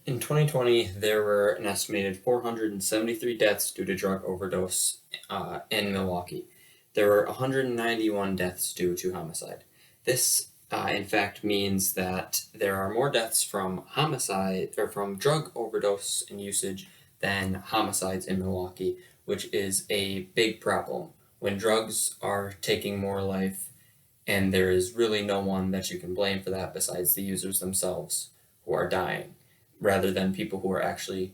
In 2020, there were an estimated 473 deaths due to drug overdose in Milwaukee. There were 191 deaths due to homicide. This, in fact, means that there are more deaths from homicide or from drug overdose and usage than homicides in Milwaukee, which is a big problem. When drugs are taking more life, and there is really no one that you can blame for that besides the users themselves who are dying, rather than people who are actually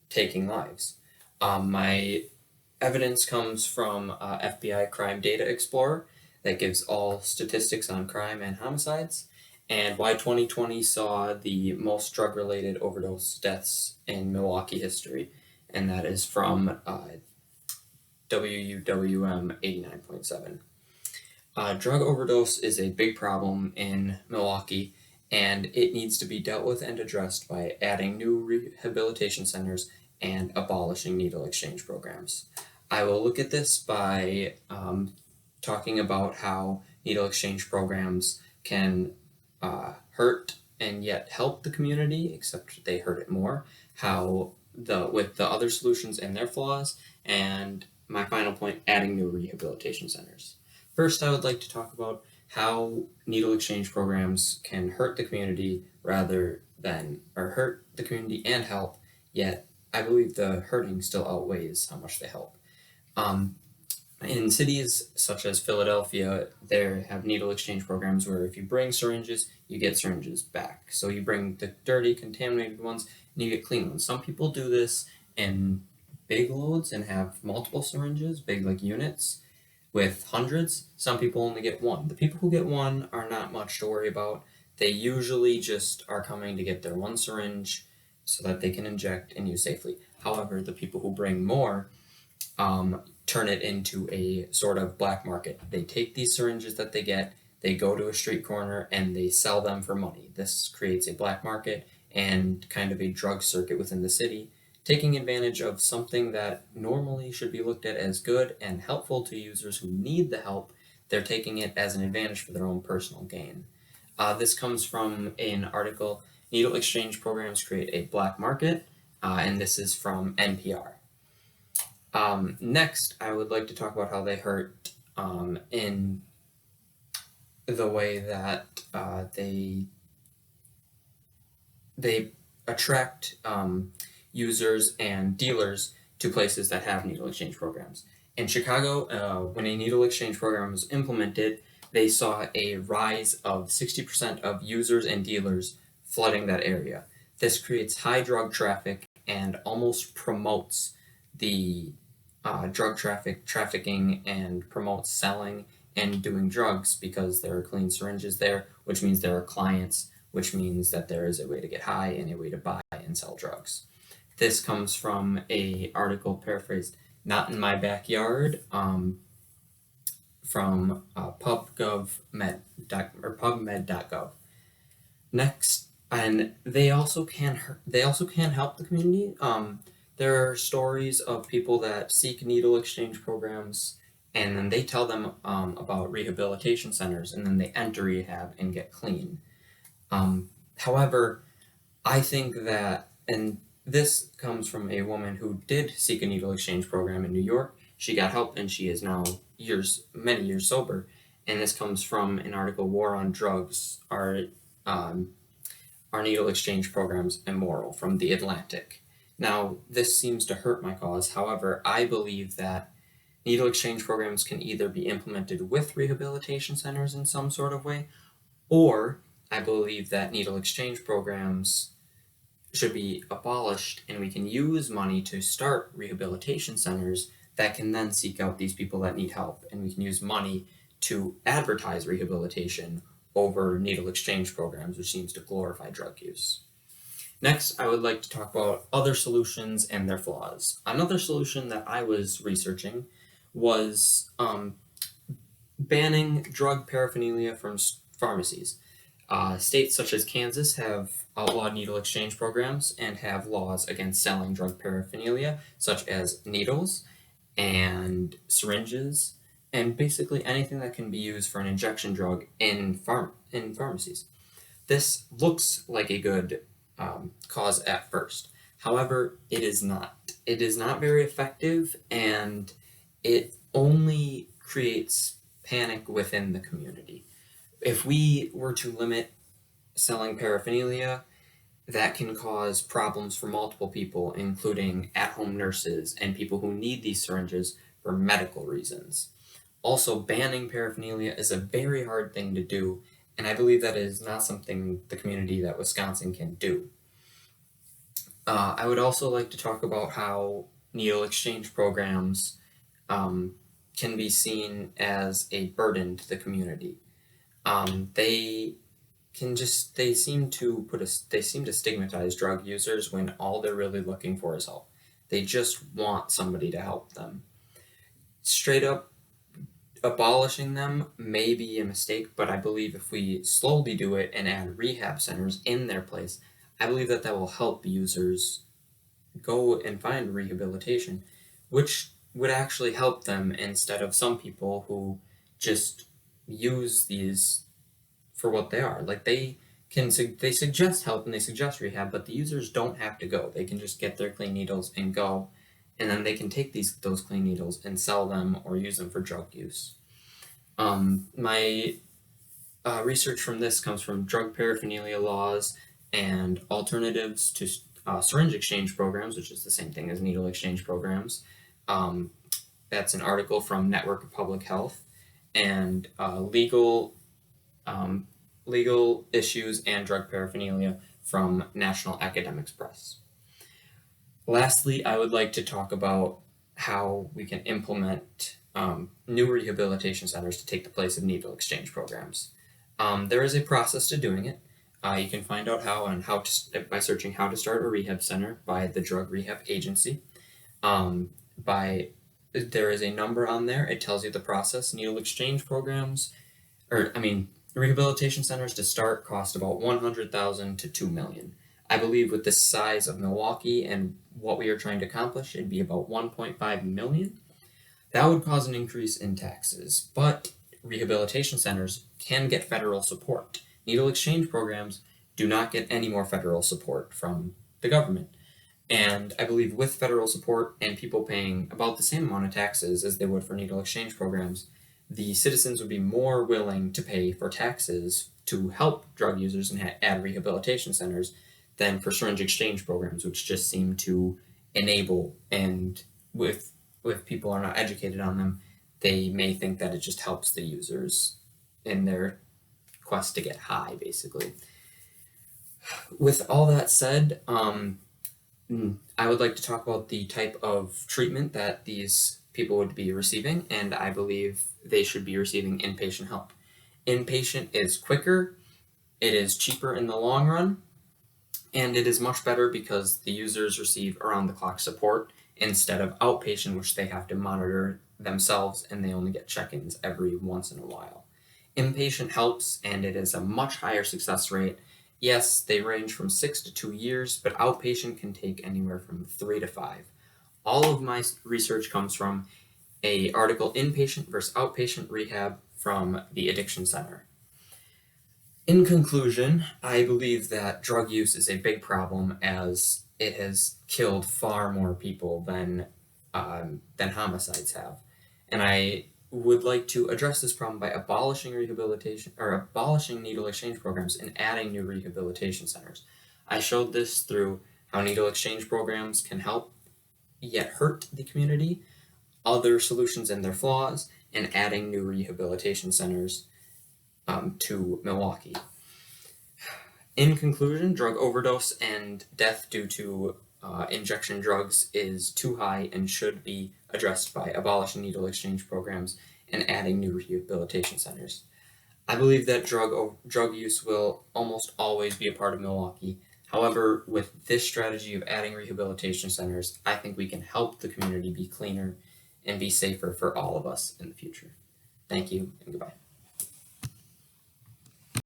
taking lives. My evidence comes from FBI Crime Data Explorer that gives all statistics on crime and homicides, and why 2020 saw the most drug-related overdose deaths in Milwaukee history, and that is from WUWM 89.7. Drug overdose is a big problem in Milwaukee, and it needs to be dealt with and addressed by adding new rehabilitation centers and abolishing needle exchange programs. I will look at this by talking about how needle exchange programs can hurt and yet help the community, except they hurt it more, how with the other solutions and their flaws, and my final point, adding new rehabilitation centers. First, I would like to talk about how needle exchange programs can hurt the community or hurt the community and help, yet I believe the hurting still outweighs how much they help. In cities such as Philadelphia, they have needle exchange programs where if you bring syringes, you get syringes back. So you bring the dirty, contaminated ones, and you get clean ones. Some people do this in big loads and have multiple syringes, big like units, with hundreds. Some people only get one. The people who get one are not much to worry about. They usually just are coming to get their one syringe so that they can inject and use safely. However, the people who bring more turn it into a sort of black market. They take these syringes that they get, they go to a street corner, and they sell them for money. This creates a black market and kind of a drug circuit within the city, taking advantage of something that normally should be looked at as good and helpful to users who need the help. They're taking it as an advantage for their own personal gain. This comes from an article, Needle Exchange Programs Create a Black Market, and this is from NPR. Next, I would like to talk about how they hurt in the way that they attract users and dealers to places that have needle exchange programs. In Chicago, when a needle exchange program was implemented, they saw a rise of 60% of users and dealers flooding that area. This creates high drug traffic and almost promotes the drug trafficking and promotes selling and doing drugs because there are clean syringes there, which means there are clients, which means that there is a way to get high and a way to buy and sell drugs. This comes from an article paraphrased, not in my backyard, from pubmed.gov. Next, and they also can help the community. There are stories of people that seek needle exchange programs, and then they tell them about rehabilitation centers, and then they enter rehab and get clean. However, I think that, and this comes from a woman who did seek a needle exchange program in New York. She got help, and she is now many years sober. And this comes from an article, War on Drugs, Are Needle Exchange Programs Immoral, from The Atlantic. Now, this seems to hurt my cause. However, I believe that needle exchange programs can either be implemented with rehabilitation centers in some sort of way, or I believe that needle exchange programs should be abolished and we can use money to start rehabilitation centers that can then seek out these people that need help, and we can use money to advertise rehabilitation over needle exchange programs, which seems to glorify drug use. Next, I would like to talk about other solutions and their flaws. Another solution that I was researching was banning drug paraphernalia from pharmacies. States such as Kansas have outlawed needle exchange programs and have laws against selling drug paraphernalia, such as needles and syringes, and basically anything that can be used for an injection drug in pharmacies. This looks like a good cause at first. However, it is not. It is not very effective, and it only creates panic within the community. If we were to limit selling paraphernalia, that can cause problems for multiple people, including at-home nurses and people who need these syringes for medical reasons. Also, banning paraphernalia is a very hard thing to do, and I believe that is not something the community that Wisconsin can do. I would also like to talk about how needle exchange programs can be seen as a burden to the community. They seem to stigmatize drug users when all they're really looking for is help. They just want somebody to help them. Straight up abolishing them may be a mistake, but I believe if we slowly do it and add rehab centers in their place, I believe that will help users go and find rehabilitation, which would actually help them instead of some people who just use these for what they are. Like they suggest help and they suggest rehab, but the users don't have to go. They can just get their clean needles and go, and then they can take those clean needles and sell them or use them for drug use. My research from this comes from drug paraphernalia laws and alternatives to syringe exchange programs, which is the same thing as needle exchange programs. That's an article from Network of Public Health, and legal issues and drug paraphernalia from National Academics Press. Lastly, I would like to talk about how we can implement new rehabilitation centers to take the place of needle exchange programs. There is a process to doing it. You can find out by searching "How to Start a Rehab Center" by the Drug Rehab Agency. There is a number on there. It tells you the process. Needle exchange programs, rehabilitation centers to start cost about $100,000 to $2 million. I believe with the size of Milwaukee and what we are trying to accomplish, it'd be about $1.5 million. That would cause an increase in taxes, but rehabilitation centers can get federal support. Needle exchange programs do not get any more federal support from the government. And I believe with federal support and people paying about the same amount of taxes as they would for needle exchange programs, the citizens would be more willing to pay for taxes to help drug users and add rehabilitation centers than for syringe exchange programs, which just seem to enable, and if people are not educated on them, they may think that it just helps the users in their quest to get high, basically. With all that said, I would like to talk about the type of treatment that these people would be receiving, and I believe they should be receiving inpatient help. Inpatient is quicker, it is cheaper in the long run, and it is much better because the users receive around-the-clock support instead of outpatient, which they have to monitor themselves, and they only get check-ins every once in a while. Inpatient helps, and it is a much higher success rate. Yes, they range from 6 to 2 years, but outpatient can take anywhere from 3 to 5. All of my research comes from an article, Inpatient versus Outpatient Rehab, from the Addiction Center. In conclusion, I believe that drug use is a big problem, as it has killed far more people than homicides have. And I would like to address this problem by abolishing needle exchange programs and adding new rehabilitation centers. I showed this through how needle exchange programs can help yet hurt the community, other solutions and their flaws, and adding new rehabilitation centers to Milwaukee. In conclusion, drug overdose and death due to injection drugs is too high and should be addressed by abolishing needle exchange programs and adding new rehabilitation centers. I believe that drug use will almost always be a part of Milwaukee. However, with this strategy of adding rehabilitation centers, I think we can help the community be cleaner and be safer for all of us in the future. Thank you, and goodbye.